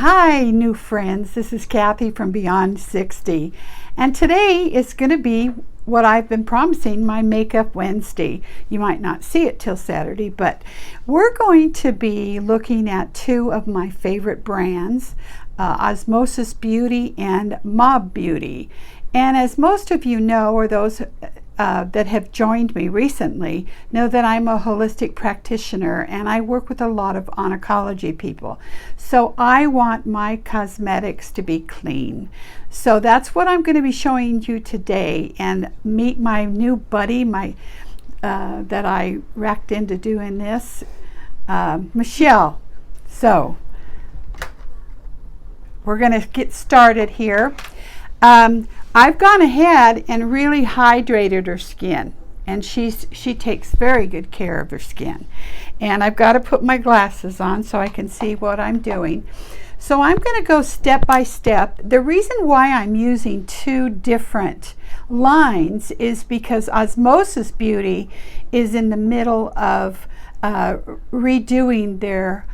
Hi, new friends. This is Kathie from Beyond 60, and today is going to be what I've been promising, my Makeup Wednesday. You might not see it till Saturday, but we're going to be looking at two of my favorite brands, Osmosis Beauty and Mob Beauty. And as most of you know, or those that have joined me recently know, that I'm a holistic practitioner and I work with a lot of oncology people. So I want my cosmetics to be clean. So that's what I'm going to be showing you today. And meet my new buddy, that I racked into doing this, Michelle. So we're going to get started here. I've gone ahead and really hydrated her skin, and she takes very good care of her skin. And I've got to put my glasses on so I can see what I'm doing. So I'm going to go step by step. The reason why I'm using two different lines is because Osmosis Beauty is in the middle of redoing their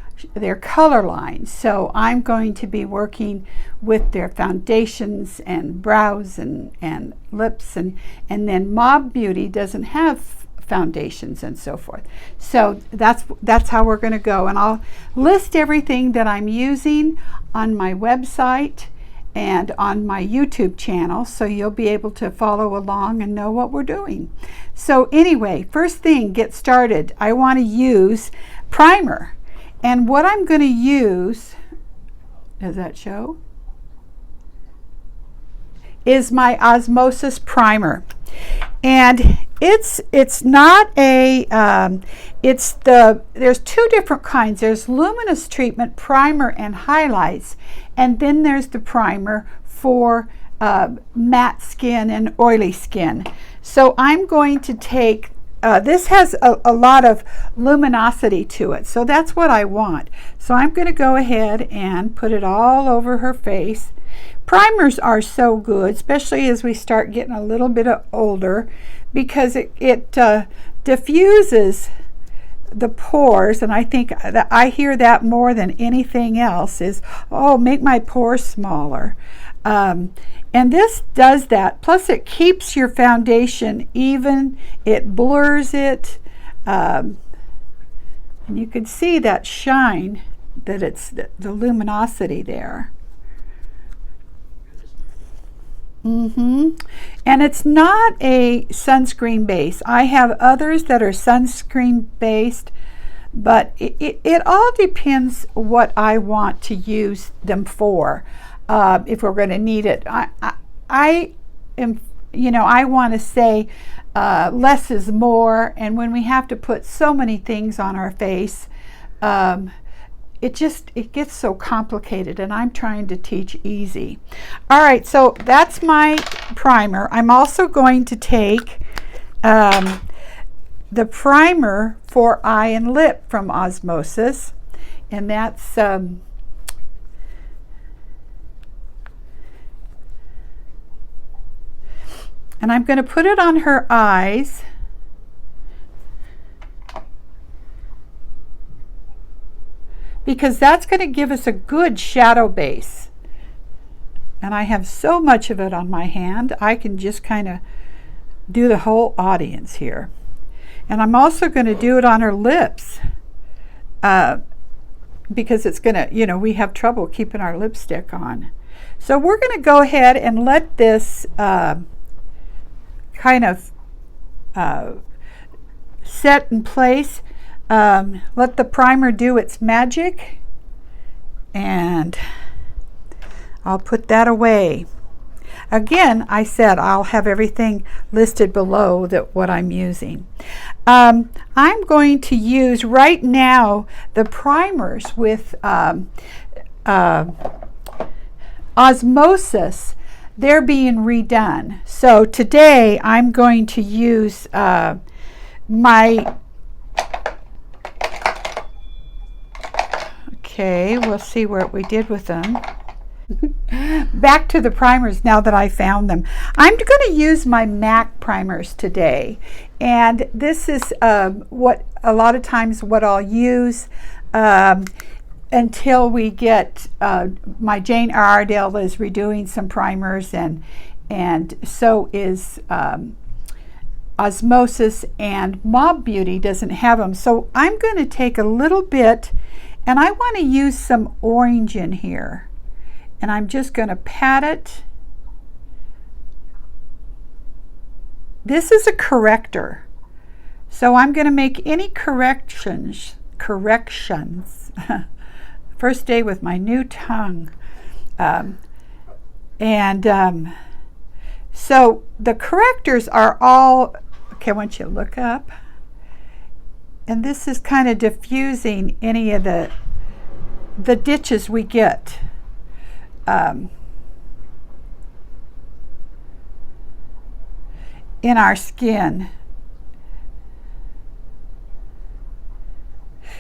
color lines. So I'm going to be working with their foundations and brows and lips, and then Mob Beauty doesn't have foundations and so forth. So that's how we're going to go, and I'll list everything that I'm using on my website and on my YouTube channel, so you'll be able to follow along and know what we're doing. So anyway, first thing, get started. I want to use primer. And what I'm going to use, does that show? Is my Osmosis Primer. And it's not a, there's two different kinds. There's luminous treatment, primer, and highlights. And then there's the primer for matte skin and oily skin. So I'm going to take, this has a lot of luminosity to it, so that's what I want. So I'm going to go ahead and put it all over her face. Primers are so good, especially as we start getting a little bit older, because it diffuses the pores. And I think that I hear that more than anything else is, oh, make my pores smaller. And this does that. Plus it keeps your foundation even. It blurs it. And you can see that shine, that it's the luminosity there. And it's not a sunscreen base. I have others that are sunscreen based, but it all depends what I want to use them for. If we're going to need it, I am, I want to say less is more, and when we have to put so many things on our face, it gets so complicated, and I'm trying to teach easy. All right, so that's my primer. I'm also going to take the primer for eye and lip from Osmosis, and that's and I'm going to put it on her eyes. Because that's going to give us a good shadow base. And I have so much of it on my hand, I can just kind of do the whole audience here. And I'm also going to do it on her lips. Because it's going to, we have trouble keeping our lipstick on. So we're going to go ahead and let this kind of set in place. Let the primer do its magic, and I'll put that away. Again, I said I'll have everything listed below what I'm using. I'm going to use right now the primers with Osmosis. They're being redone. So today I'm going to use okay, we'll see what we did with them. Back to the primers now that I found them. I'm going to use my MAC primers today, and this is what a lot of times what I'll use. until we get, my Jane Iredale is redoing some primers, and so is Osmosis and Mob Beauty doesn't have them. So I'm going to take a little bit, and I want to use some orange in here, and I'm just going to pat it. This is a corrector, so I'm going to make any corrections. First day with my new tongue. So the correctors are all, okay, I want you to look up. And this is kind of diffusing any of the ditches we get. In our skin.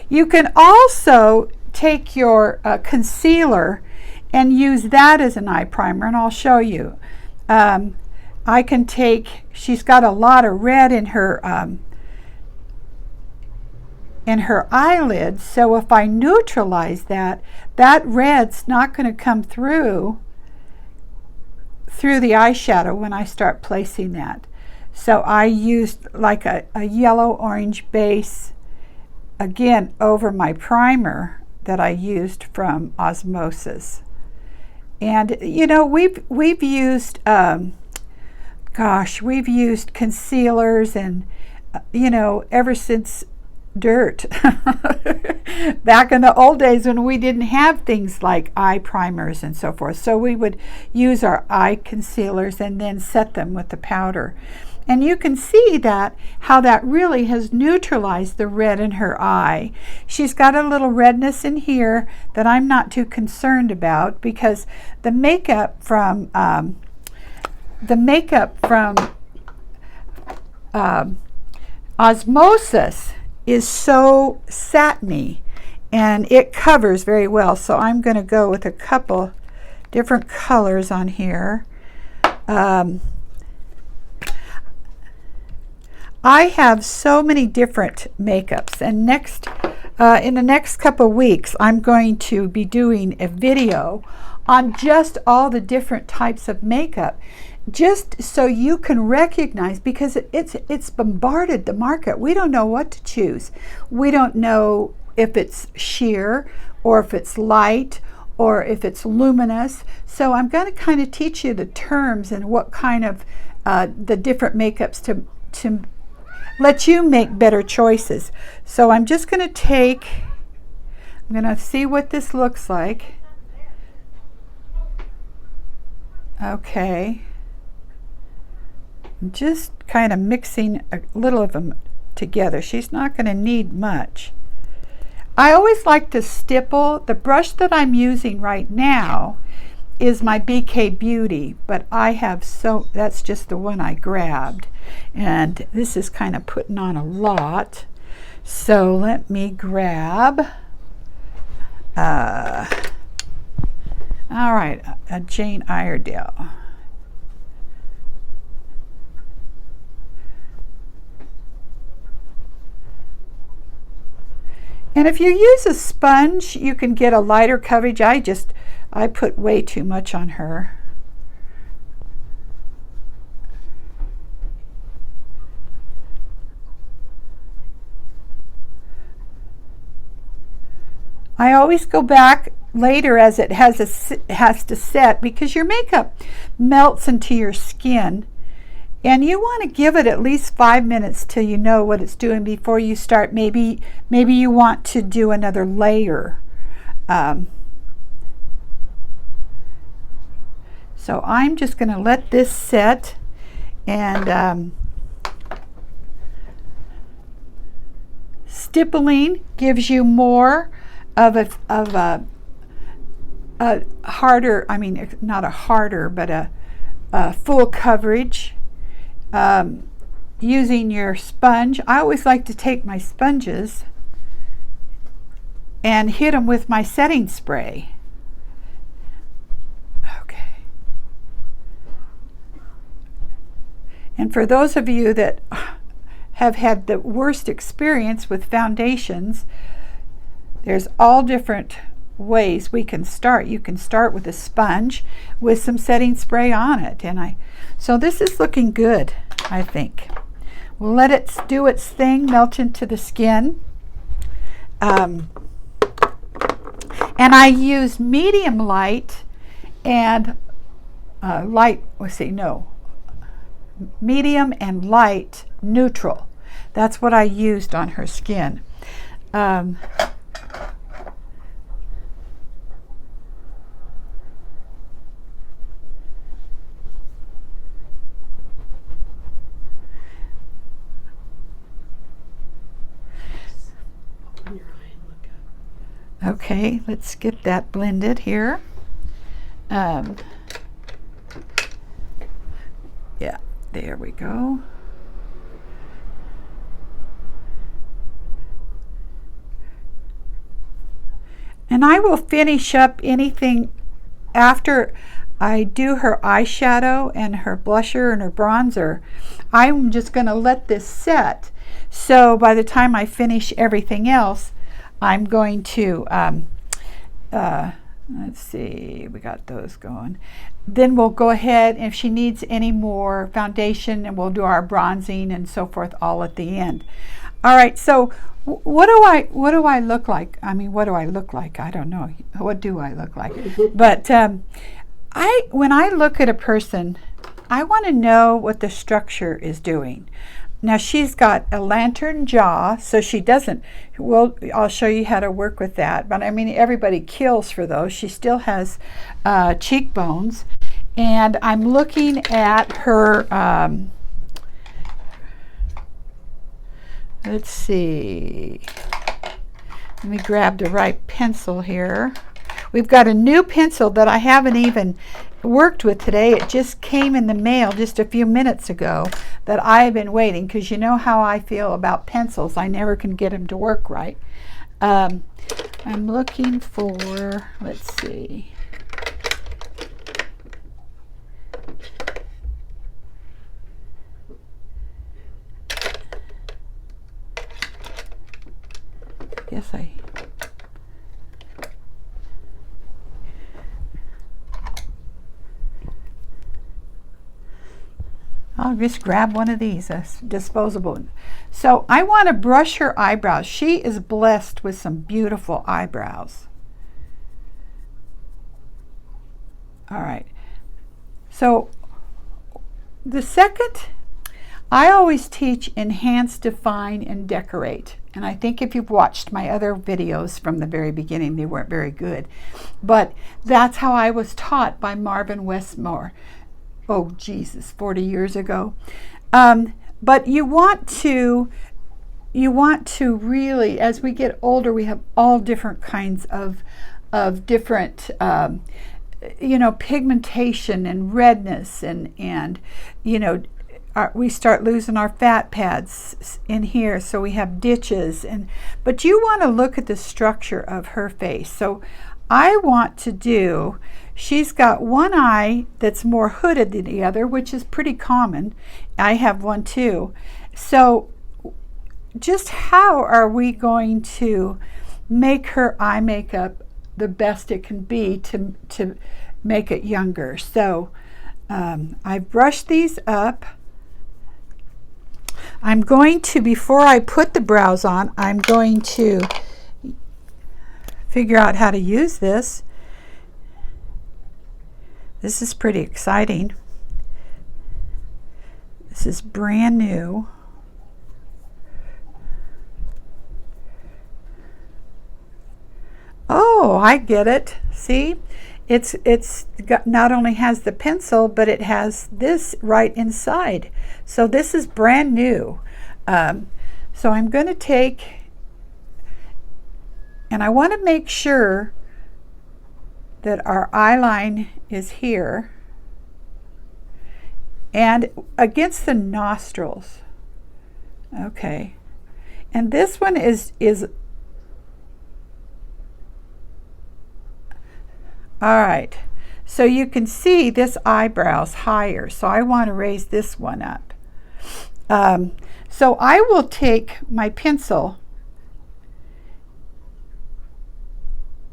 You can also take your concealer and use that as an eye primer, and I'll show you. I can take, she's got a lot of red in her eyelids, so if I neutralize that red's not going to come through the eyeshadow when I start placing that. So I used like a yellow-orange base, again, over my primer that I used from Osmosis. And you know, we've used we've used concealers, and you know, ever since dirt. Back in the old days when we didn't have things like eye primers and so forth. So we would use our eye concealers and then set them with the powder. And you can see that how that really has neutralized the red in her eye. She's got a little redness in here that I'm not too concerned about, because the makeup from Osmosis is so satiny and it covers very well. So I'm going to go with a couple different colors on here. I have so many different makeups, and in the next couple weeks I'm going to be doing a video on just all the different types of makeup, just so you can recognize, because it's bombarded the market. We don't know what to choose. We don't know if it's sheer or if it's light or if it's luminous. So I'm going to kind of teach you the terms and what kind of the different makeups to let you make better choices. So I'm just going to I'm going to see what this looks like. Okay. I'm just kind of mixing a little of them together. She's not going to need much. I always like to stipple. The brush that I'm using right now is my BK Beauty, but I have that's just the one I grabbed, and this is kind of putting on a lot. So let me grab all right, a Jane Iredale. And if you use a sponge, you can get a lighter coverage. I put way too much on her. I always go back later as it has to set, because your makeup melts into your skin. And you want to give it at least 5 minutes till you know what it's doing before you start. Maybe you want to do another layer. So I'm just going to let this set, and stippling gives you more of a harder, I mean, not a harder, but a full coverage. Using your sponge, I always like to take my sponges and hit them with my setting spray. Okay. And for those of you that have had the worst experience with foundations, there's all different ways we can start. You can start with a sponge with some setting spray on it. So this is looking good, I think. We'll let it do its thing, melt into the skin. And I use medium light and medium and light neutral. That's what I used on her skin. Okay, let's get that blended here. Yeah, there we go. And I will finish up anything after I do her eyeshadow and her blusher and her bronzer. I'm just going to let this set. So by the time I finish everything else, I'm going to, let's see, we got those going. Then we'll go ahead, and if she needs any more foundation, and we'll do our bronzing and so forth all at the end. All right, so what do I look like? I mean, what do I look like? I don't know. What do I look like? But when I look at a person, I want to know what the structure is doing. Now she's got a lantern jaw, so she doesn't, well, I'll show you how to work with that, but I mean, everybody kills for those. She still has cheekbones, and I'm looking at her, let's see, let me grab the right pencil here. We've got a new pencil that I haven't even worked with today. It just came in the mail just a few minutes ago that I've been waiting, because you know how I feel about pencils. I never can get them to work right. I'm looking for, let's see. I'll just grab one of these, disposable. So I want to brush her eyebrows. She is blessed with some beautiful eyebrows. All right. So the second, I always teach enhance, define, and decorate. And I think if you've watched my other videos from the very beginning, they weren't very good. But that's how I was taught by Marvin Westmore. Oh, Jesus, 40 years ago. But you want to really, as we get older, we have all different kinds of different, pigmentation and redness, and we start losing our fat pads in here, so we have ditches. But you want to look at the structure of her face. So I want to do, she's got one eye that's more hooded than the other, which is pretty common. I have one too. So just how are we going to make her eye makeup the best it can be to make it younger? So I've brushed these up. I'm going to, before I put the brows on, I'm going to figure out how to use this. This is pretty exciting. This is brand new. Oh, I get it. See? It's got, not only has the pencil, but it has this right inside. So this is brand new. So I'm going to take, and I want to make sure that our eye line is here and against the nostrils. Okay. And this one is all right. So you can see this eyebrow's higher, so I want to raise this one up. So I will take my pencil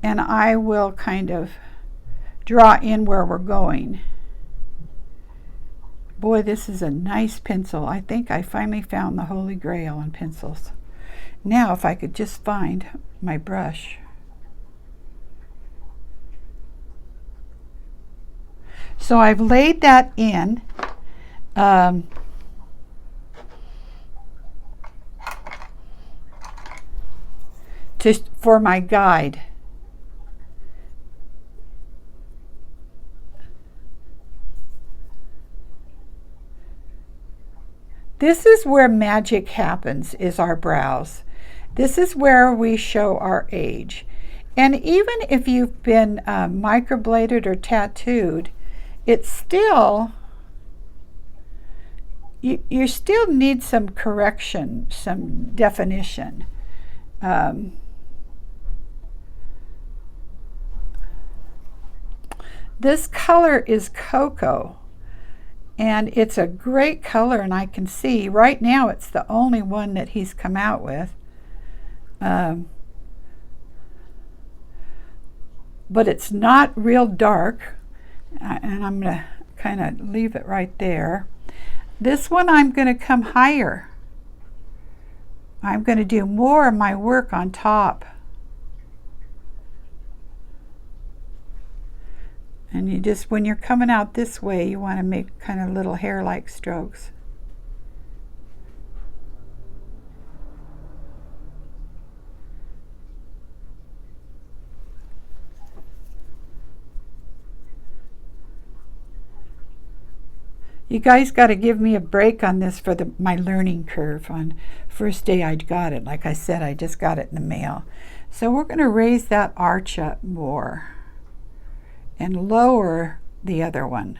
and I will kind of draw in where we're going. Boy, this is a nice pencil. I think I finally found the holy grail in pencils. Now if I could just find my brush. So I've laid that in. For my guide. This is where magic happens, is our brows. This is where we show our age. And even if you've been microbladed or tattooed, it's still, you still need some correction, some definition. This color is cocoa, and it's a great color, and I can see right now it's the only one that he's come out with. But it's not real dark, and I'm going to kind of leave it right there. This one I'm going to come higher. I'm going to do more of my work on top. And you just, when you're coming out this way, you want to make kind of little hair-like strokes. You guys got to give me a break on this for my learning curve. On first day I got it. Like I said, I just got it in the mail. So we're going to raise that arch up more and lower the other one.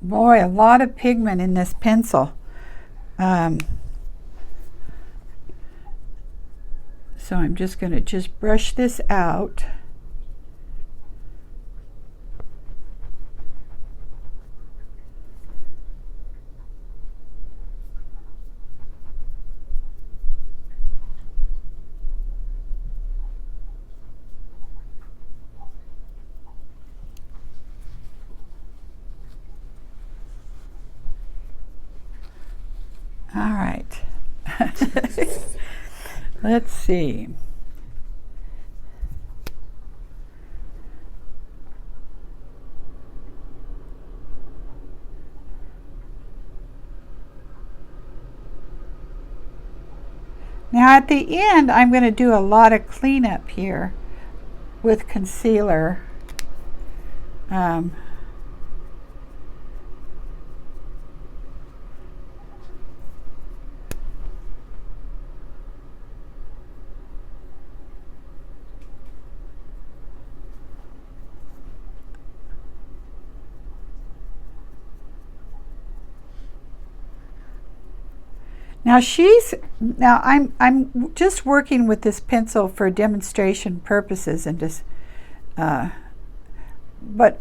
Boy, a lot of pigment in this pencil. So I'm just going to just brush this out. All right. Let's see. Now at the end, I'm going to do a lot of cleanup here with concealer. Now I'm just working with this pencil for demonstration purposes and just but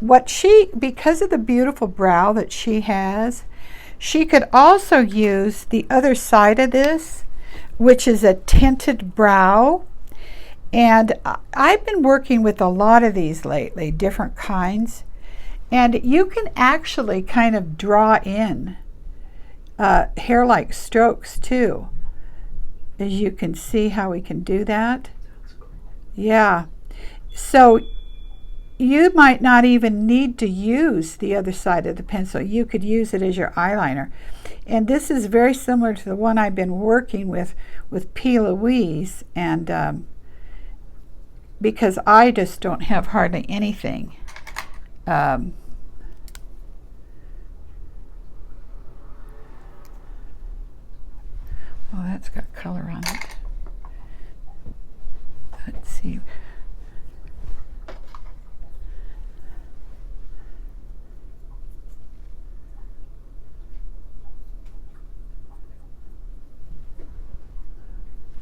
because of the beautiful brow that she has, she could also use the other side of this, which is a tinted brow. And I've been working with a lot of these lately, different kinds, and you can actually kind of draw in hair-like strokes too. As you can see how we can do that. Yeah. So you might not even need to use the other side of the pencil. You could use it as your eyeliner. And this is very similar to the one I've been working with P. Louise, and because I just don't have hardly anything. Oh, that's got color on it. Let's see.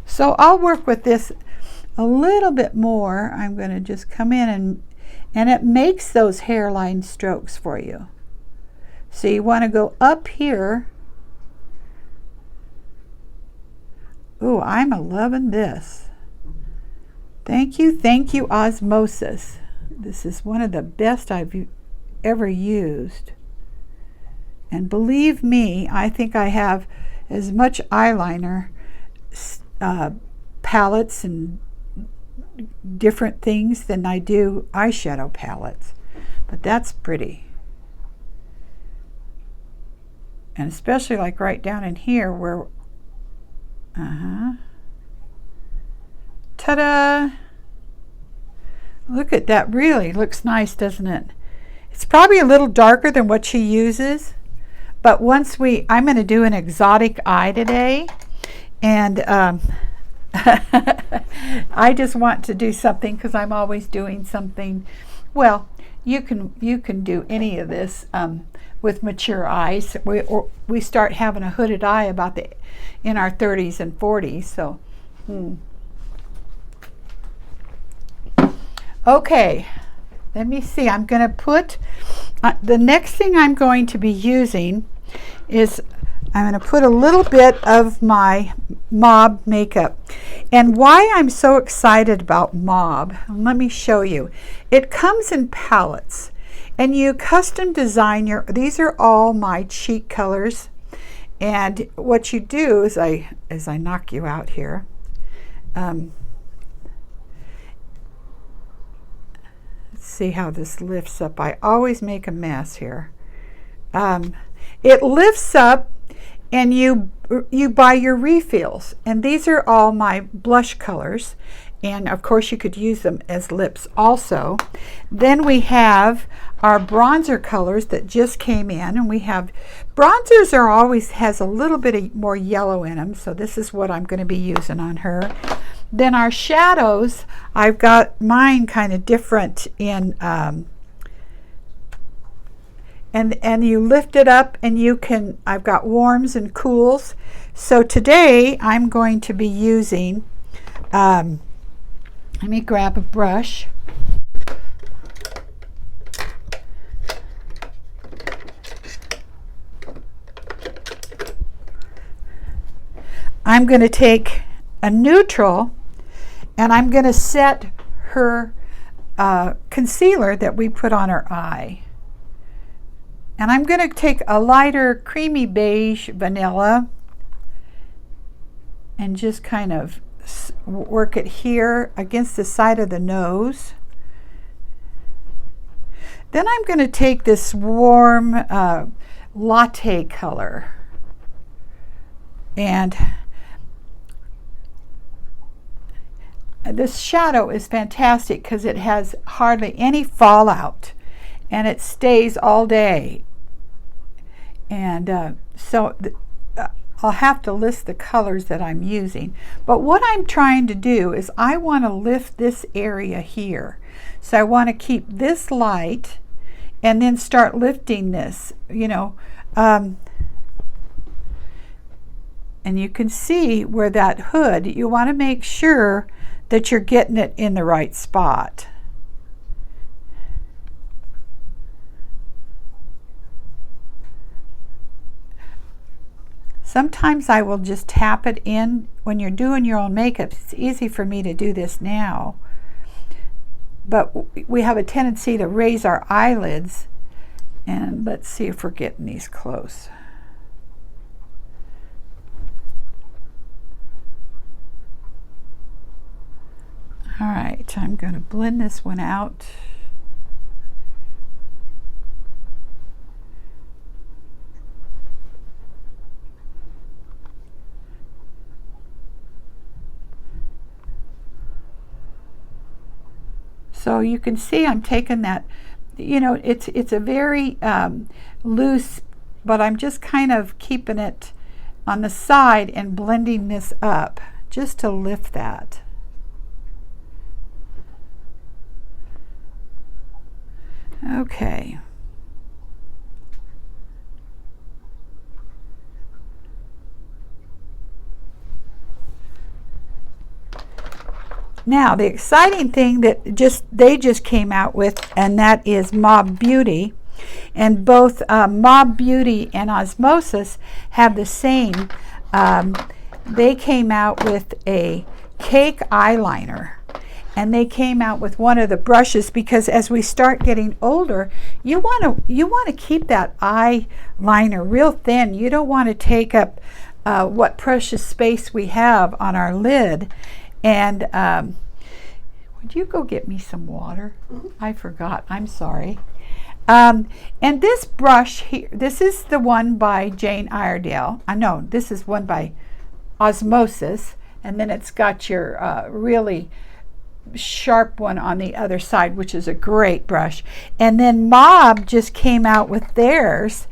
So I'll work with this a little bit more, I'm going to just come in and it makes those hairline strokes for you. So you want to go up here. Ooh, I'm loving this. Thank you, Osmosis. This is one of the best I've ever used. And believe me, I think I have as much eyeliner palettes and different things than I do eyeshadow palettes. But that's pretty. And especially like right down in here where, ta-da! Look at that, really looks nice, doesn't it? It's probably a little darker than what she uses, but I'm going to do an exotic eye today, and I just want to do something because I'm always doing something. Well, you can do any of this with mature eyes. We start having a hooded eye in our 30s and 40s. So, okay, let me see. I'm going to put the next thing I'm going to be using is I'm going to put a little bit of my Mob makeup. And why I'm so excited about Mob, let me show you. It comes in palettes, and you custom design these are all my cheek colors. And what you do is as I knock you out here, let's see how this lifts up. I always make a mess here. It lifts up, and you buy your refills, and these are all my blush colors, and of course you could use them as lips also. Then we have our bronzer colors that just came in, and we have bronzers has a little bit more yellow in them, so this is what I'm going to be using on her. Then our shadows, I've got mine kind of different in and you lift it up, and I've got warms and cools. So today I'm going to be using, let me grab a brush. I'm going to take a neutral, and I'm going to set her concealer that we put on her eye. And I'm going to take a lighter creamy beige vanilla and just kind of work it here against the side of the nose. Then I'm going to take this warm latte color, and this shadow is fantastic because it has hardly any fallout, and it stays all day. And so I'll have to list the colors that I'm using. But what I'm trying to do is I want to lift this area here. So I want to keep this light and then start lifting this, and you can see where that hood, you want to make sure that you're getting it in the right spot. Sometimes I will just tap it in when you're doing your own makeup. It's easy for me to do this now, but we have a tendency to raise our eyelids. And let's see if we're getting these close. All right, I'm going to blend this one out. So you can see I'm taking that, it's a very loose, but I'm just kind of keeping it on the side and blending this up just to lift that. Okay. Now, the exciting thing that they just came out with, and that is Mob Beauty. And both Mob Beauty and Osmosis have the same. They came out with a cake eyeliner. And they came out with one of the brushes, because as we start getting older, you want to keep that eyeliner real thin. You don't want to take up what precious space we have on our lid. And would you go get me some water? I forgot. I'm sorry. And this brush here, this is the one by Jane Iredale. I know this is one by Osmosis, and then it's got your really sharp one on the other side, which is a great brush. And then Mob just came out with theirs,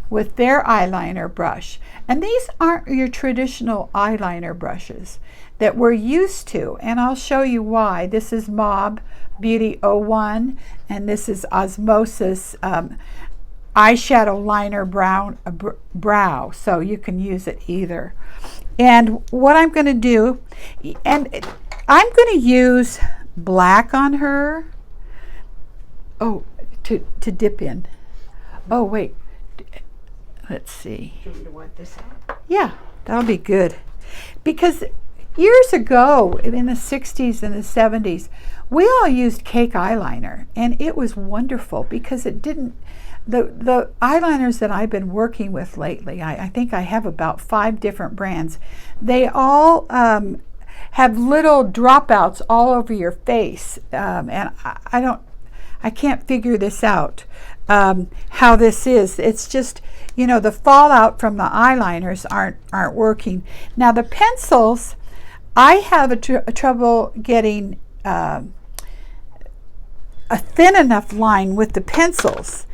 with their eyeliner brush. And these aren't your traditional eyeliner brushes that we're used to, and I'll show you why. This is Mob Beauty 01, and this is Osmosis eyeshadow liner brow, so you can use it either. And what I'm going to do, and I'm going to use black on her. Oh, to dip in. Oh, wait. Let's see. Do you want me to wipe this out? Yeah, that'll be good. Because years ago, in the 60s and the 70s, we all used cake eyeliner, and it was wonderful because it didn't, the eyeliners that I've been working with lately, I think I have about 5 different brands. They all have little dropouts all over your face, and I can't figure this out, how this is. It's just, you know, the fallout from the eyeliners aren't working. Now the pencils, I have a trouble getting a thin enough line with the pencils.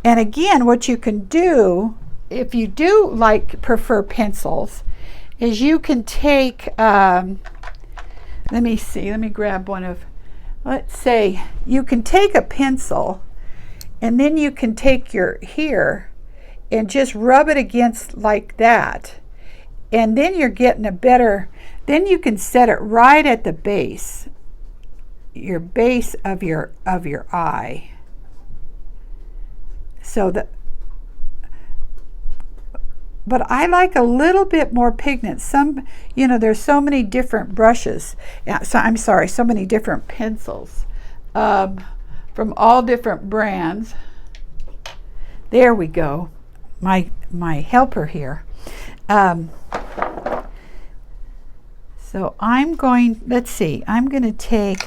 And again, what you can do, if you do prefer pencils, is you can take, let me see, let me grab one of, let's say, you can take a pencil, and then you can take your here and just rub it against like that. And then you're getting a better, then you can set it right at the base, your base of your eye. So that, but I like a little bit more pigment. Some, you know, there's so many different brushes. So I'm sorry, so many different pencils from all different brands. There we go. My helper here. So I'm going, let's see, I'm going to take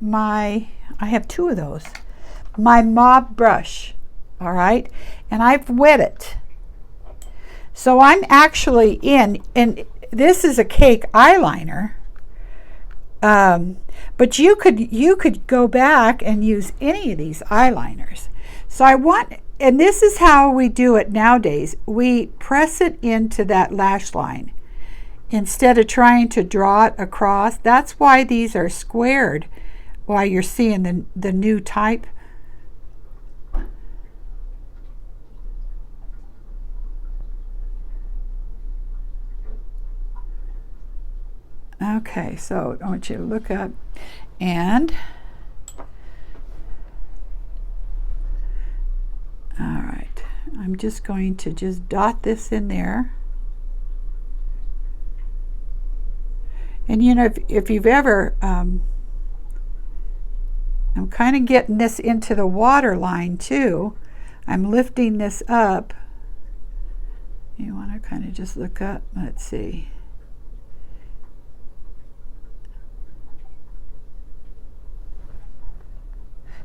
my, I have 2 of those, my Mob brush, all right, and I've wet it. So I'm actually in, and this is a cake eyeliner, but you could go back and use any of these eyeliners. So I want, and this is how we do it nowadays. We press it into that lash line instead of trying to draw it across. That's why these are squared, why you're seeing the new type. Okay, so I want you to look up, and all right, I'm just going to just dot this in there. And you know, if you've ever, I'm kind of getting this into the water line too. I'm lifting this up. You want to kind of just look up, let's see.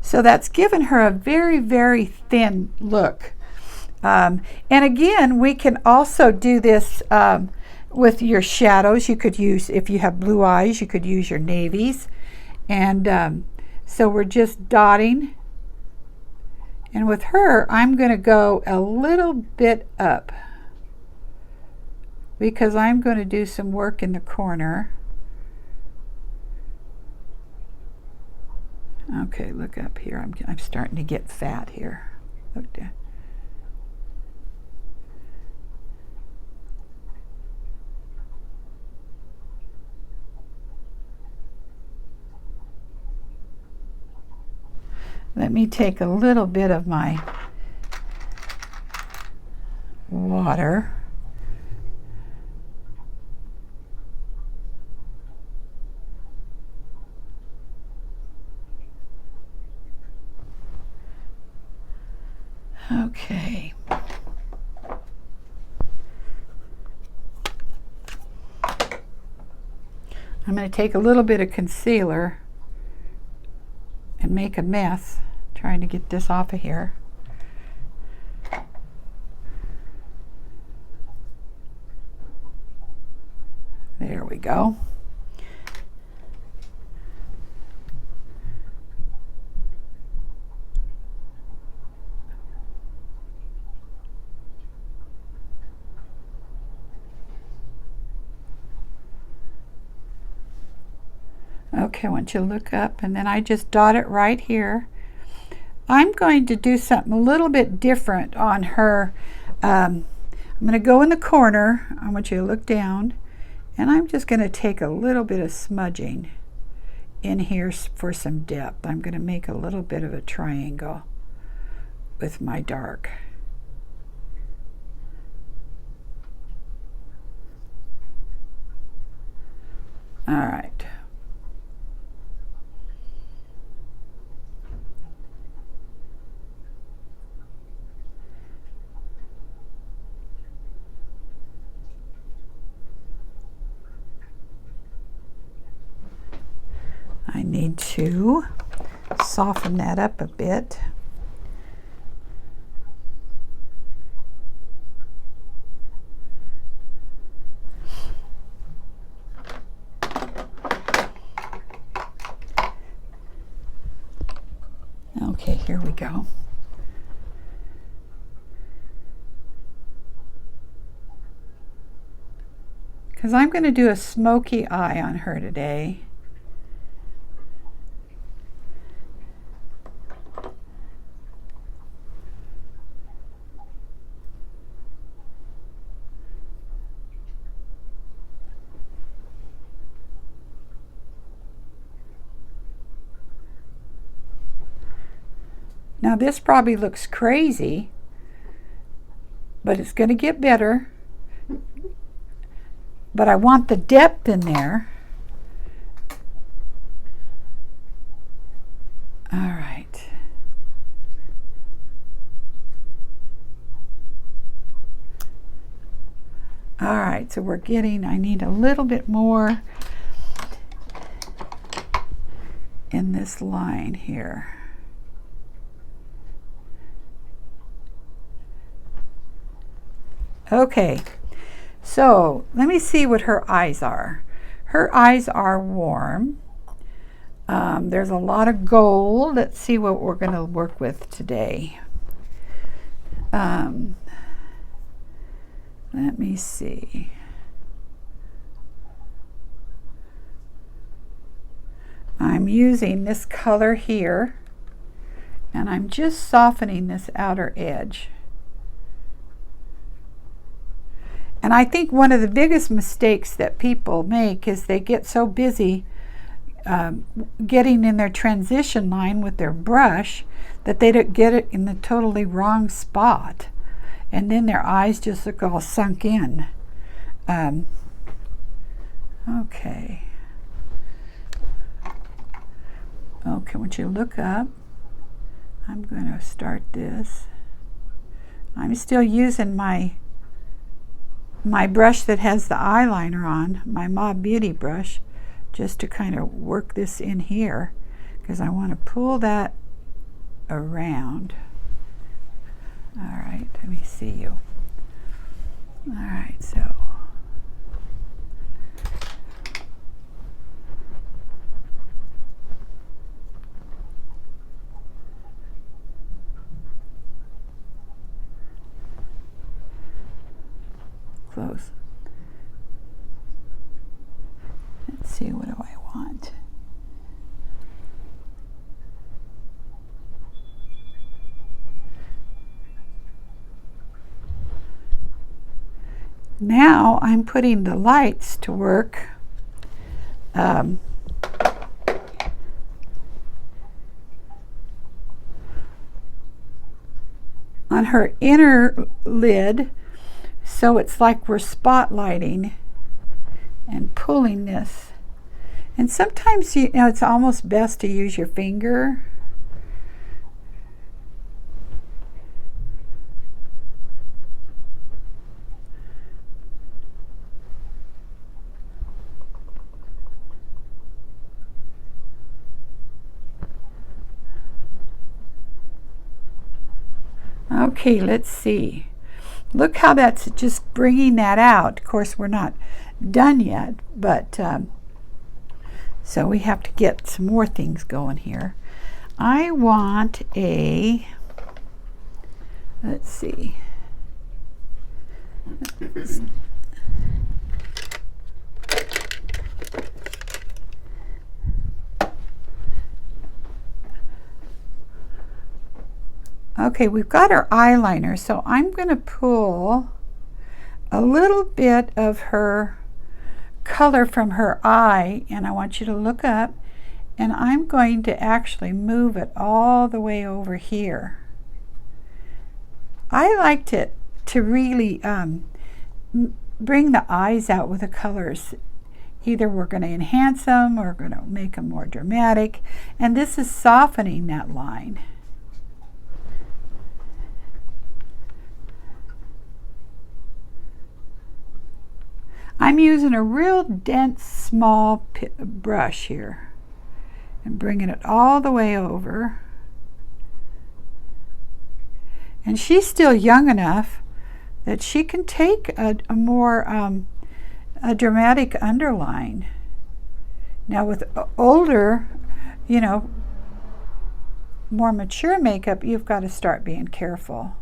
So that's given her a very, very thin look. And again, we can also do this with your shadows. You could use, if you have blue eyes, you could use your navies. And so we're just dotting. And with her, I'm going to go a little bit up because I'm going to do some work in the corner. Okay, look up here. I'm starting to get fat here. Look there. Let me take a little bit of my water. Okay. I'm going to take a little bit of concealer and make a mess trying to get this off of here. There we go. Okay, I want you to look up, and then I just dot it right here. I'm going to do something a little bit different on her. I'm going to go in the corner. I want you to look down, and I'm just going to take a little bit of smudging in here for some depth. I'm going to make a little bit of a triangle with my dark. All right. I need to soften that up a bit. Okay, here we go. Because I'm going to do a smoky eye on her today. Now this probably looks crazy, but it's going to get better. But I want the depth in there. All right. All right, so we're getting, I need a little bit more in this line here. Okay, so let me see what her eyes are. Her eyes are warm. There's a lot of gold. Let's see what we're going to work with today. Let me see. I'm using this color here, and I'm just softening this outer edge. And I think one of the biggest mistakes that people make is they get so busy getting in their transition line with their brush that they don't get it in the totally wrong spot. And then their eyes just look all sunk in. Okay. Okay, once you look up, I'm going to start this. I'm still using my brush that has the eyeliner on, my Mob Beauty brush, just to kind of work this in here, because I want to pull that around. All right, let me see you. All right, so. Close. Let's see, what do I want? Now I'm putting the lights to work. on her inner lid, so it's like we're spotlighting and pulling this. And sometimes, you know, it's almost best to use your finger. Okay, let's see. Look how that's just bringing that out. Of course, we're not done yet, but so we have to get some more things going here. I want a, let's see. Okay, we've got our eyeliner, so I'm going to pull a little bit of her color from her eye, and I want you to look up, and I'm going to actually move it all the way over here. I liked it to really bring the eyes out with the colors. Either we're going to enhance them or we're going to make them more dramatic, and this is softening that line. I'm using a real dense, small brush here and bringing it all the way over. And she's still young enough that she can take a more a dramatic underline. Now with older, you know, more mature makeup, you've got to start being careful.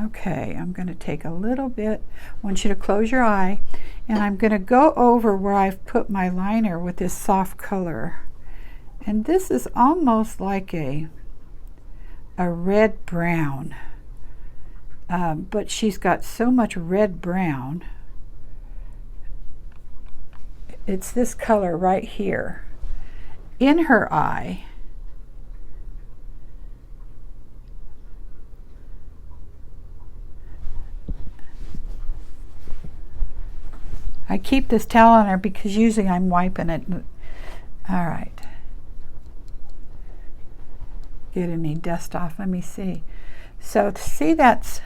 Okay, I'm going to take a little bit, I want you to close your eye, and I'm going to go over where I've put my liner with this soft color. And this is almost like a red brown, but she's got so much red brown. It's this color right here in her eye. I keep this towel on her because usually I'm wiping it. All right. Get any dust off. Let me see. So see, that's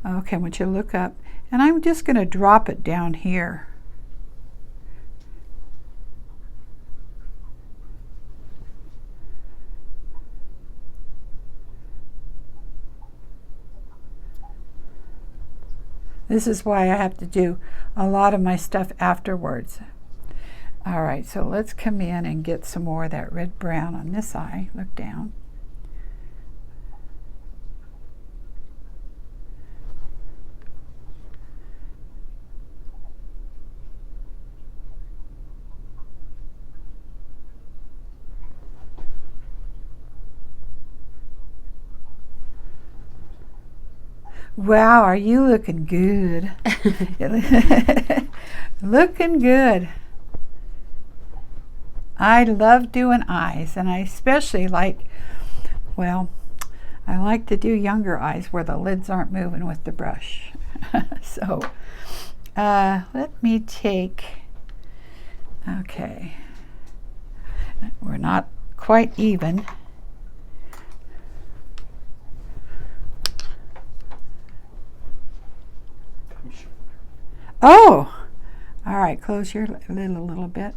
okay. I want you to look up, and I'm just going to drop it down here. This is why I have to do a lot of my stuff afterwards. All right, so let's come in and get some more of that red brown on this eye. Look down. Wow, are you looking good? Looking good. I love doing eyes, and I especially like, well, I like to do younger eyes where the lids aren't moving with the brush. So let me take, okay, we're not quite even. Oh, all right, close your lid a little bit.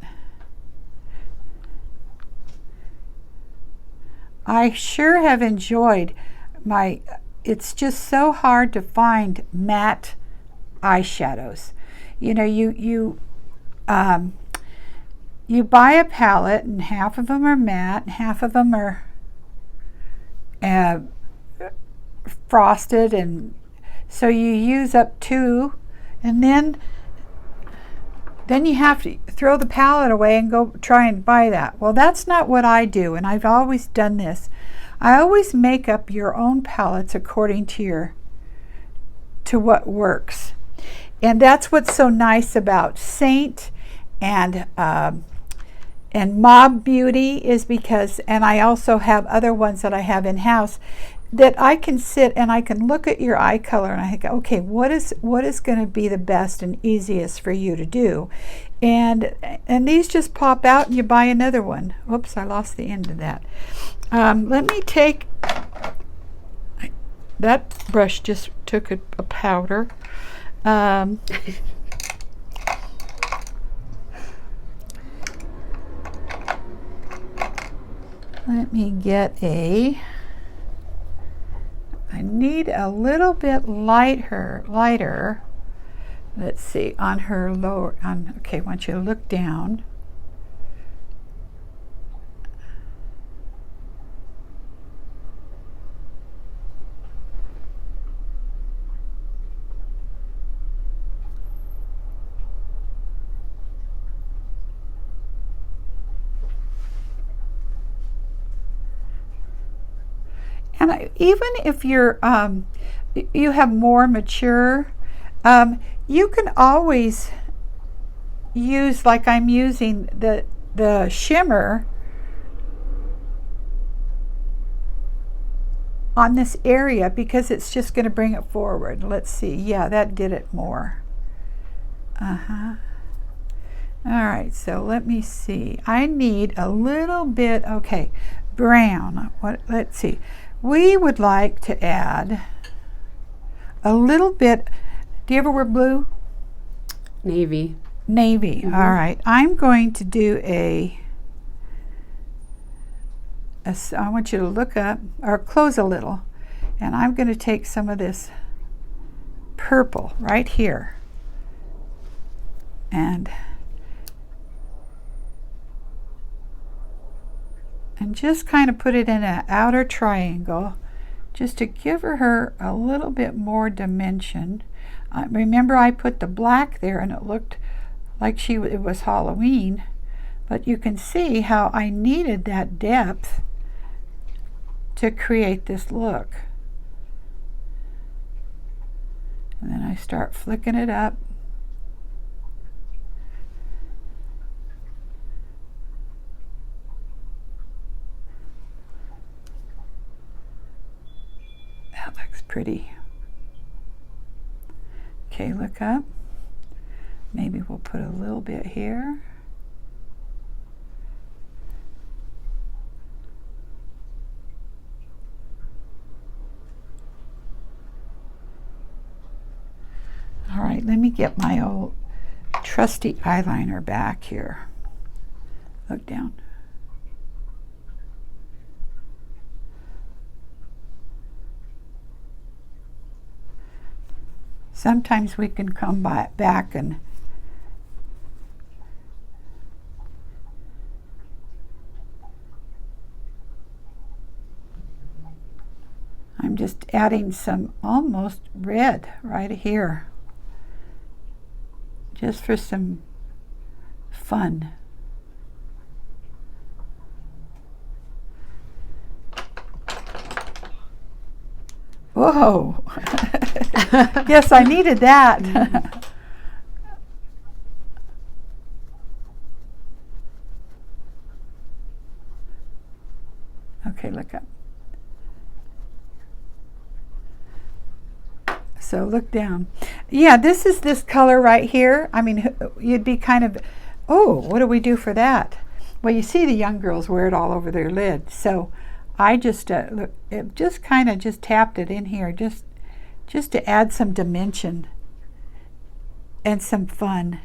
I sure have enjoyed my, it's just so hard to find matte eyeshadows. You know, you buy a palette and half of them are matte and half of them are frosted, and so you use up two, and then you have to throw the palette away and go try and buy that. Well, that's not what I do, and I've always done this. I always make up your own palettes according to what works. And that's what's so nice about Saint and And Mob Beauty is because, and I also have other ones that I have in house, that I can sit and I can look at your eye color and I think, okay, what is going to be the best and easiest for you to do? And these just pop out and you buy another one. Oops, I lost the end of that. Let me take, that brush just took a powder. Let me get I need a little bit lighter. Let's see, on her lower, okay, I want you to look down. And even if you're you have more mature, you can always use, like I'm using the shimmer on this area because it's just going to bring it forward. Let's see. Yeah, that did it more. All right, so let me see. I need a little bit, okay, brown. Let's see. We would like to add a little bit. Do you ever wear blue? Navy. Navy. Mm-hmm. All right. I'm going to do I want you to look up or close a little, and I'm going to take some of this purple right here and just kind of put it in an outer triangle just to give her a little bit more dimension. Remember, I put the black there and it looked like it was Halloween, but you can see how I needed that depth to create this look. And then I start flicking it up. That looks pretty. Okay, look up. Maybe we'll put a little bit here. All right, let me get my old trusty eyeliner back here. Look down. Sometimes we can come back and I'm just adding some almost red right here, just for some fun. Whoa. Yes, I needed that. Okay, look up. So look down. Yeah, this is this color right here. I mean, you'd be kind of, oh, what do we do for that? Well, you see the young girls wear it all over their lid. So I just just kind of just tapped it in here just to add some dimension and some fun,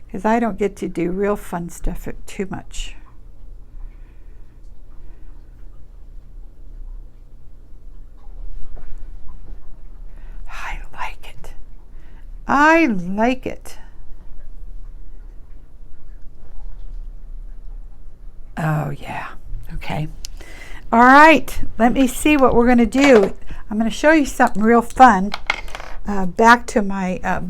because I don't get to do real fun stuff too much. I like it. I like it. Oh yeah. Okay. All right, let me see what we're going to do. I'm going to show you something real fun. Back to my, all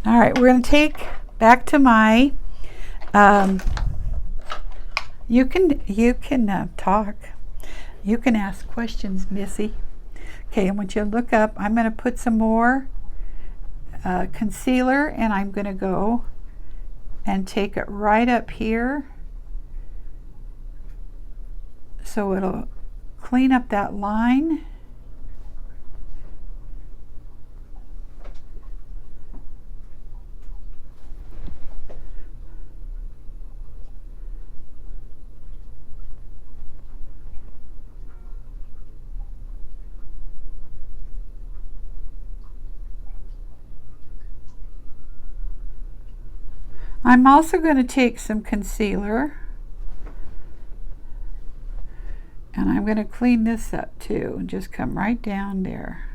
right, we're going to take back to my You can talk. You can ask questions, Missy. Okay, I want you to look up. I'm going to put some more concealer, and I'm going to go and take it right up here so it'll clean up that line. I'm also going to take some concealer, and I'm going to clean this up too and just come right down there.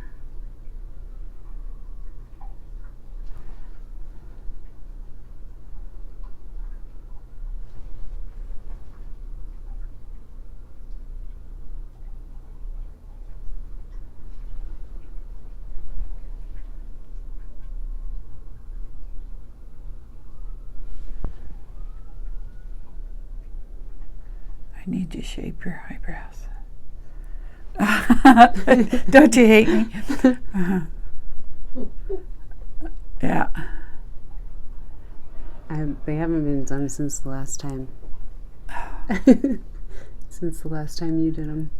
I need to shape your eyebrows. Don't you hate me? Yeah. They haven't been done since the last time. Since the last time you did them.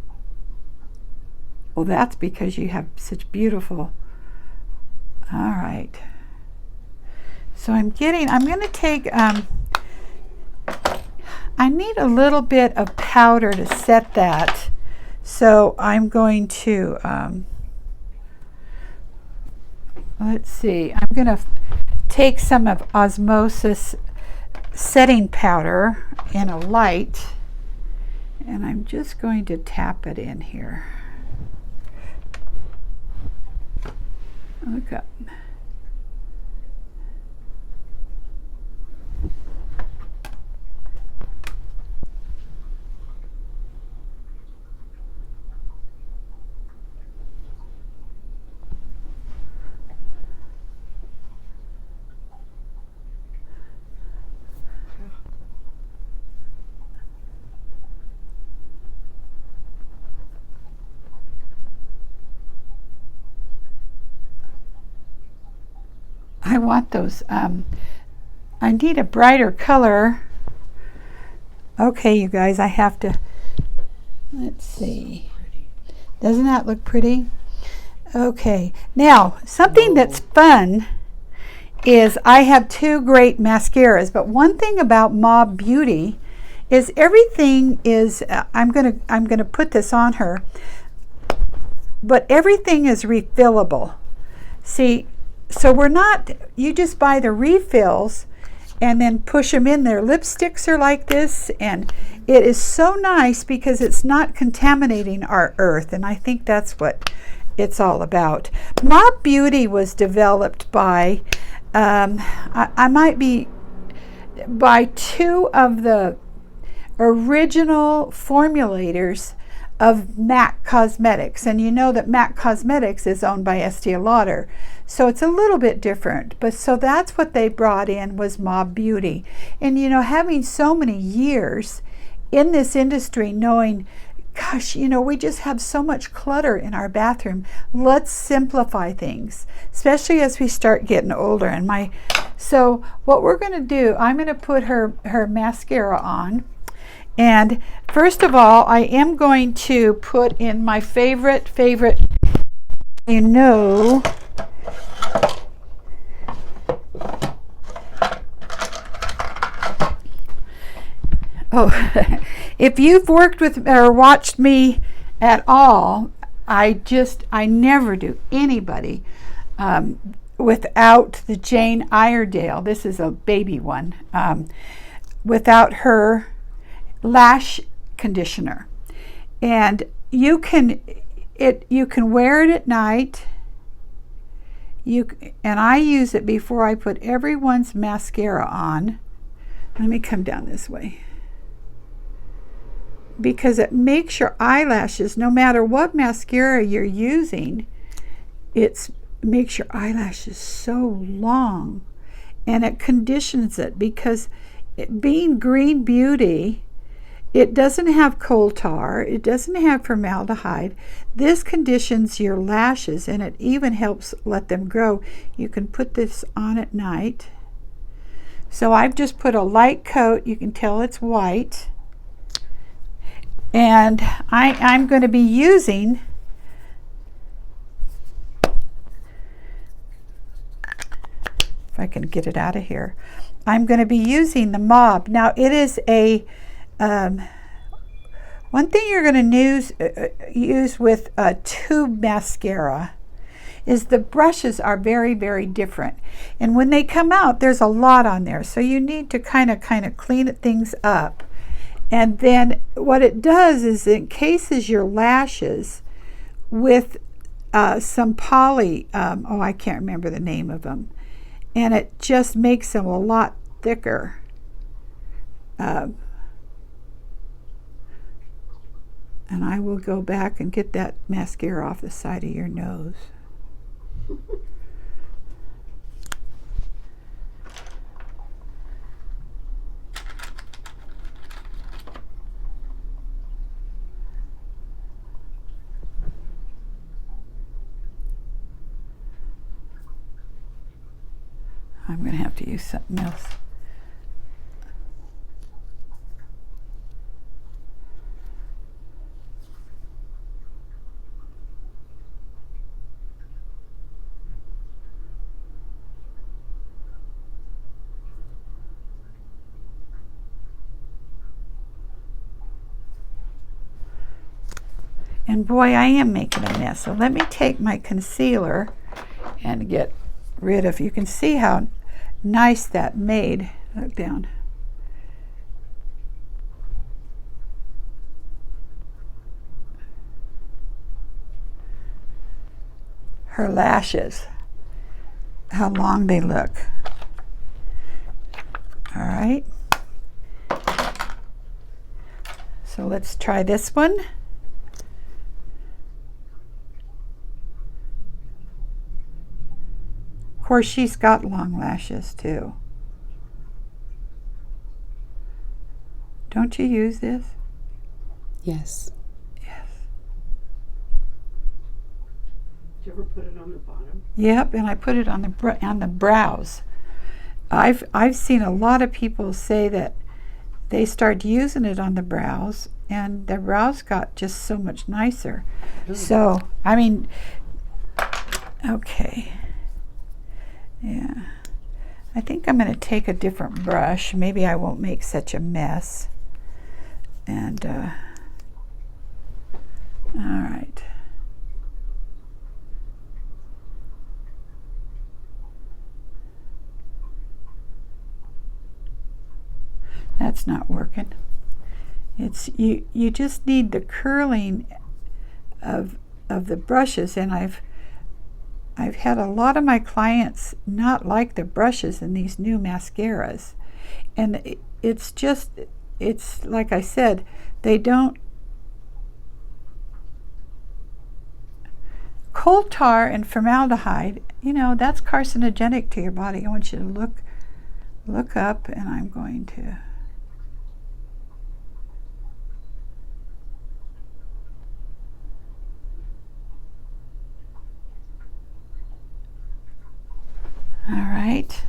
Well, that's because you have such beautiful. All right. So I'm going to take, I need a little bit of powder to set that. So I'm going to, let's see, I'm going to take some of Osmosis setting powder in a light, and I'm just going to tap it in here. Look up. I want those, I need a brighter color. Okay, you guys, I have to, let's see. Doesn't that look pretty? Okay, now, something that's fun is I have two great mascaras, but one thing about Mob Beauty is everything is, I'm gonna put this on her, but everything is refillable. See, so we're not, you just buy the refills and then push them in there. Lipsticks are like this, and it is so nice because it's not contaminating our earth, and I think that's what it's all about. Mob Beauty was developed by, I might be, by two of the original formulators of MAC Cosmetics, and you know that MAC Cosmetics is owned by Estee Lauder, so it's a little bit different, but so that's what they brought in was Mob Beauty. And you know, having so many years in this industry, knowing, gosh, you know, we just have so much clutter in our bathroom. Let's simplify things, especially as we start getting older. And so what we're going to do, I'm going to put her mascara on. And first of all, I am going to put in my favorite, you know, oh, if you've worked with or watched me at all, I never do anybody without the Jane Iredale. This is a baby one. Without her lash conditioner, and you can wear it at night. And I use it before I put everyone's mascara on. Let me come down this way, because it makes your eyelashes, no matter what mascara you're using, it makes your eyelashes so long, and it conditions it, because being green beauty it doesn't have coal tar. It doesn't have formaldehyde. This conditions your lashes, and it even helps let them grow. You can put this on at night. So I've just put a light coat. You can tell it's white. And I'm going to be using if I can get it out of here. I'm going to be using the Mob. Now it is a one thing you're going to use with a tube mascara is the brushes are very, very different. And when they come out, there's a lot on there. So you need to kind of clean things up. And then what it does is it encases your lashes with some poly, I can't remember the name of them. And it just makes them a lot thicker. And I will go back and get that mascara off the side of your nose. I'm going to have to use something else. And boy, I am making a mess. So let me take my concealer and get rid of, you can see how nice that made. Look down. Her lashes, how long they look. All right. So let's try this one. Of course, she's got long lashes too. Don't you use this? Yes. Yes. Did you ever put it on the bottom? Yep, and I put it on the brows. I've seen a lot of people say that they start using it on the brows, and their brows got just so much nicer. So, I mean, okay. Yeah. I think I'm going to take a different brush. Maybe I won't make such a mess. And, all right. That's not working. It's you just need the curling of the brushes, and I've had a lot of my clients not like the brushes in these new mascaras. And it's just, it's like I said, they don't, coal tar and formaldehyde, you know, that's carcinogenic to your body. I want you to look up, and I'm going to all right.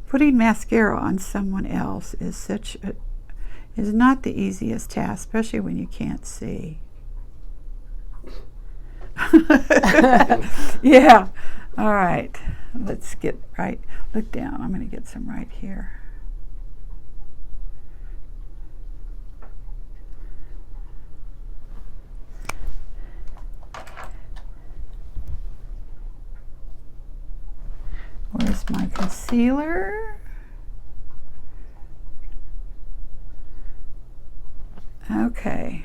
Putting mascara on someone else is not the easiest task, especially when you can't see. Yeah. All right. Let's get right. Look down. I'm going to get some right here. Where's my concealer? Okay.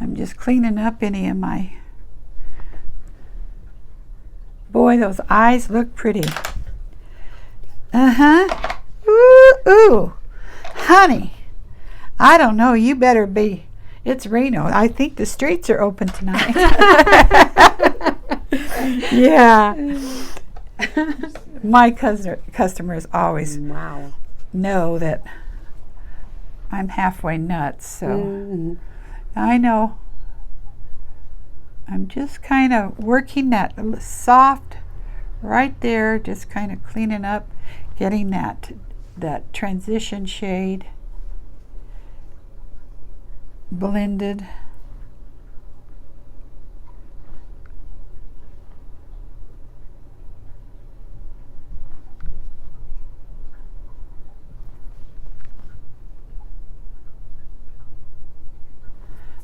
I'm just cleaning up any of my... Boy, those eyes look pretty. Uh-huh. Ooh, ooh. Honey, I don't know. You better be. It's Reno. I think the streets are open tonight. Yeah. My customers always Wow. know that I'm halfway nuts, so Mm-hmm. I know. I'm just kind of working that soft right there, just kind of cleaning up, getting that transition shade blended.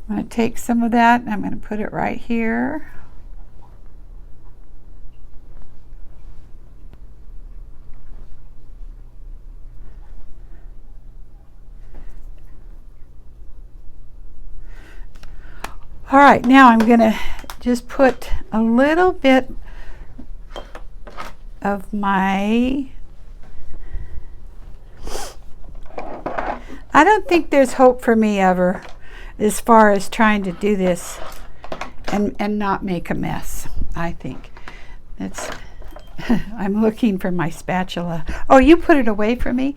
I'm going to take some of that and I'm going to put it right here. All right, now I'm going to just put a little bit of my, I don't think there's hope for me ever as far as trying to do this and not make a mess. I think it's I'm looking for my spatula. Oh, you put it away for me?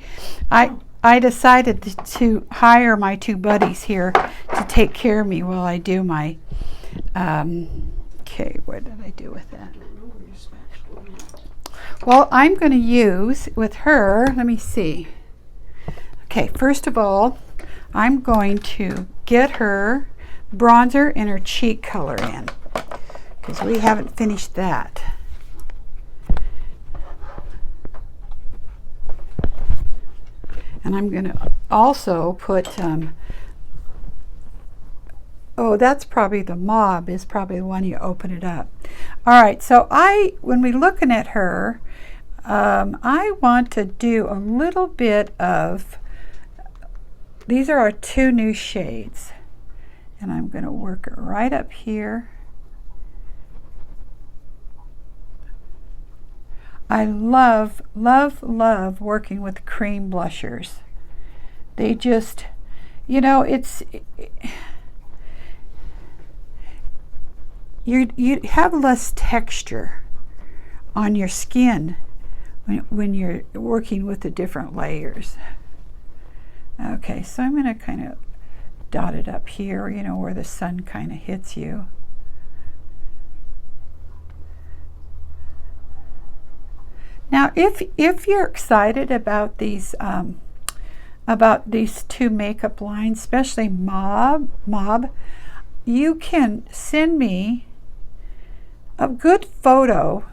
I decided to hire my two buddies here to take care of me while I do my okay, what did I do with that? Well, I'm going to use with her, let me see. Okay, first of all, I'm going to get her bronzer and her cheek color in because we haven't finished that. And I'm going to also put, oh, that's probably the Mob is probably the one you open it up. All right, so when we're looking at her, I want to do a little bit of, these are our two new shades. And I'm going to work it right up here. I love, love, love working with cream blushers. They just, you know, you have less texture on your skin when you're working with the different layers. Okay, so I'm going to kind of dot it up here, you know, where the sun kind of hits you. Now, if you're excited about these two makeup lines, especially Mob, you can send me a good photo.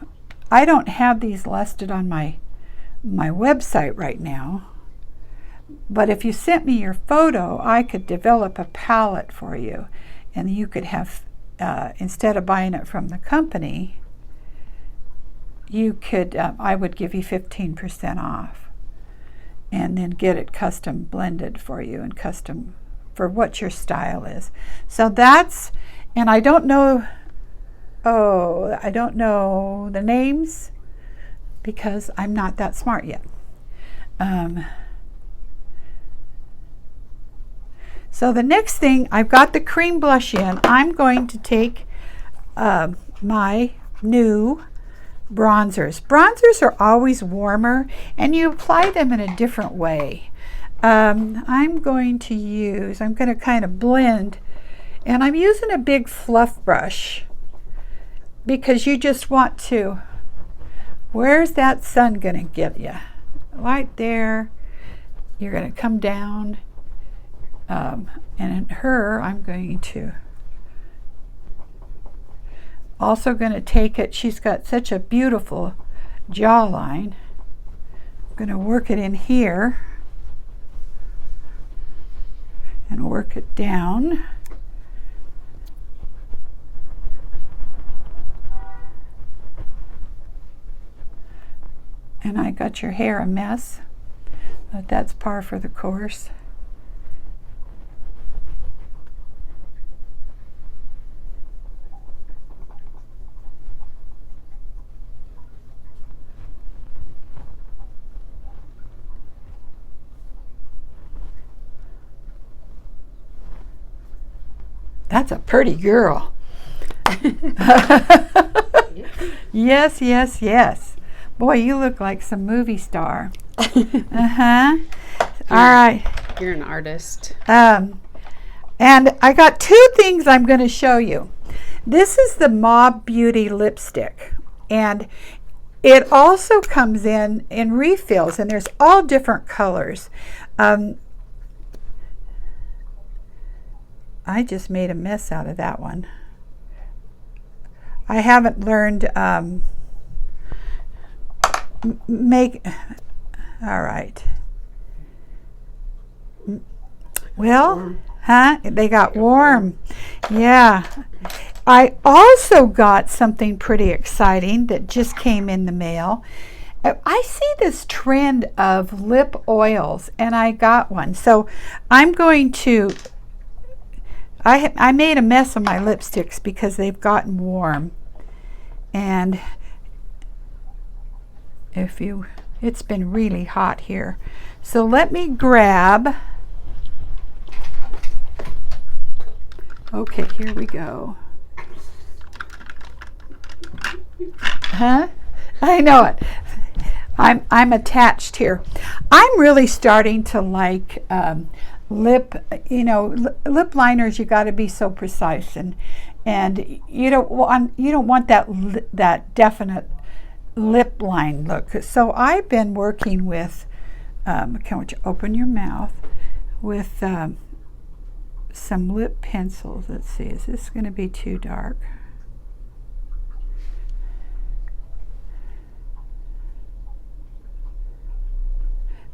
I don't have these listed on my website right now, but if you sent me your photo, I could develop a palette for you, and you could have, instead of buying it from the company, you could, I would give you 15% off and then get it custom blended for you and custom for what your style is. So that's, and I don't know the names because I'm not that smart yet. So the next thing, I've got the cream blush in. I'm going to take my new bronzers. Bronzers are always warmer and you apply them in a different way. I'm going to kind of blend, and I'm using a big fluff brush because you just want to, where's that sun going to get you? Right there. You're going to come down, and in her I'm going to also going to take it, she's got such a beautiful jawline. I'm going to work it in here and work it down. And I got your hair a mess, but that's par for the course. That's a pretty girl. Yes, yes, yes. Boy, you look like some movie star. Uh-huh. All right. You're an artist. And I got two things I'm going to show you. This is the Mob Beauty lipstick, and it also comes in refills, and there's all different colors. I just made a mess out of that one. I haven't learned all right. Well, huh? They got warm. Yeah. I also got something pretty exciting that just came in the mail. I see this trend of lip oils, and I got one. So I'm going to, I made a mess of my lipsticks because they've gotten warm. And it's been really hot here. So let me grab, okay, here we go. Huh? I know it. I'm attached here. I'm really starting to like lip liners. You got to be so precise, and you don't want that definite lip line look. So I've been working with can't you open your mouth with some lip pencils. Let's see, is this going to be too dark?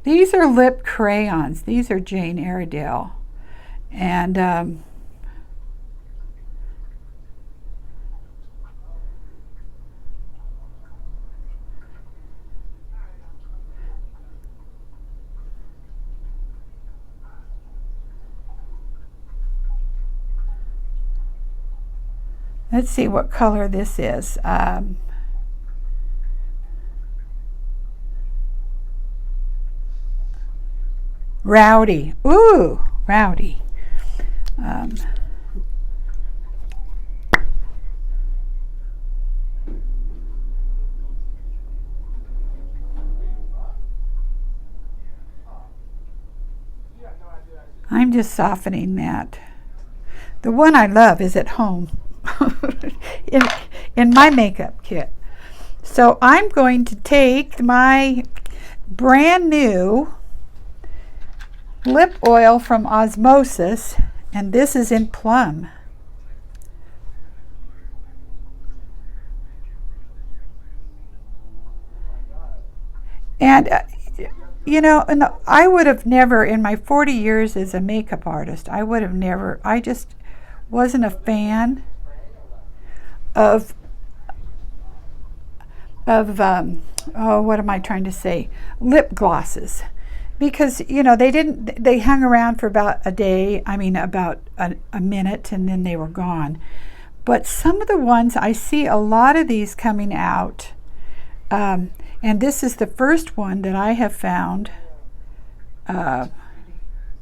These are lip crayons. These are Jane Iredale. And let's see what color this is. Rowdy. Ooh, rowdy. I'm just softening that. The one I love is at home in my makeup kit. So I'm going to take my brand new lip oil from Osmosis, and this is in Plum. And and I would have never, in my 40 years as a makeup artist, I just wasn't a fan of what am I trying to say? Lip glosses. Because, they hung around for about a day, about a minute, and then they were gone. But some of the ones, I see a lot of these coming out. And this is the first one that I have found.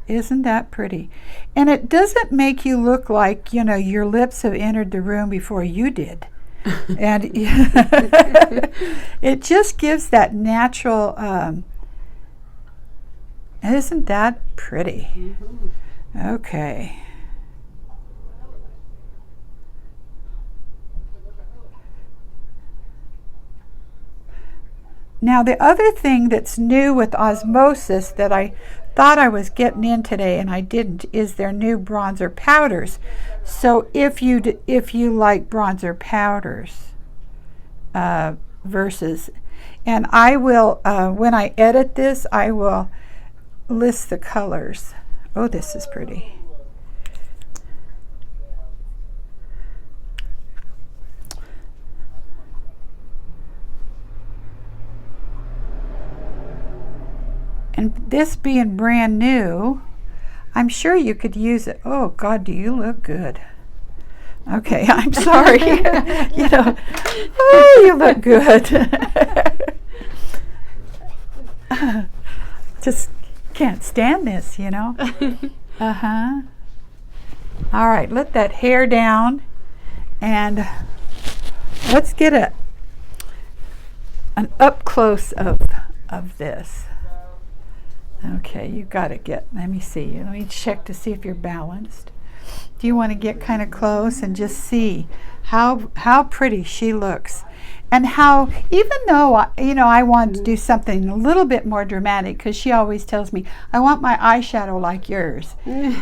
Isn't that pretty? And it doesn't make you look like, your lips have entered the room before you did. And it just gives that natural... Isn't that pretty? Mm-hmm. Okay. Now the other thing that's new with Osmosis that I thought I was getting in today and I didn't is their new bronzer powders. So if you like bronzer powders versus, and I will when I edit this, I will list the colors. Oh, this is pretty. And this being brand new, I'm sure you could use it. Oh God, do you look good? Okay, I'm sorry. Oh, you look good. Just can't stand this, Uh-huh. All right, let that hair down, and let's get an up close of this. Okay, you got to get, let me see, let me check to see if you're balanced. Do you want to get kind of close and just see how pretty she looks? And how, even though, I want to do something a little bit more dramatic, because she always tells me, I want my eyeshadow like yours.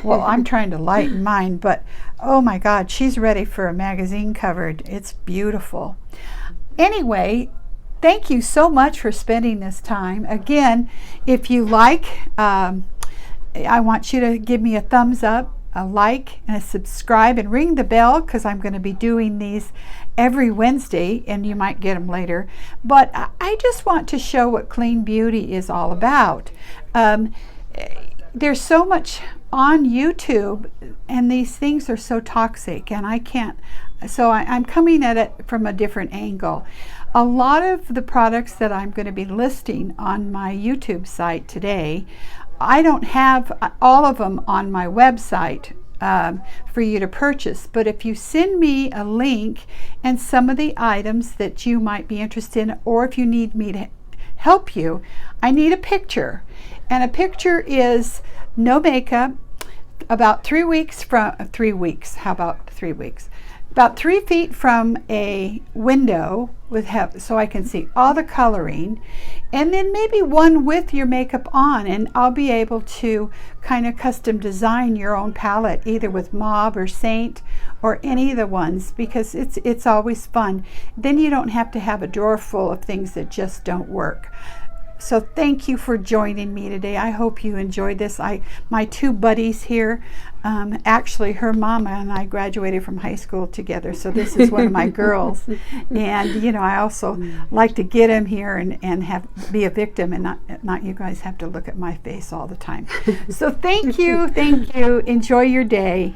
Well, I'm trying to lighten mine, but oh my God, she's ready for a magazine cover. It's beautiful. Anyway, thank you so much for spending this time. Again, if you like, I want you to give me a thumbs up, a like, and a subscribe, and ring the bell, because I'm going to be doing these every Wednesday, and you might get them later. But I just want to show what clean beauty is all about. There's so much on YouTube, and these things are so toxic, and I can't, so I'm coming at it from a different angle. A lot of the products that I'm going to be listing on my YouTube site today, I don't have all of them on my website for you to purchase, but if you send me a link and some of the items that you might be interested in, or if you need me to help you, I need a picture. And a picture is no makeup, about 3 weeks from 3 weeks. How about 3 weeks? About 3 feet from a window so I can see all the coloring, and then maybe one with your makeup on, and I'll be able to kind of custom design your own palette, either with Mauve or Saint or any of the ones, because it's always fun. Then you don't have to have a drawer full of things that just don't work. So thank you for joining me today. I hope you enjoyed this. My two buddies here, actually her mama and I graduated from high school together, so this is one of my girls. And I also like to get him here and be a victim, and not you guys have to look at my face all the time. So thank you. Enjoy your day.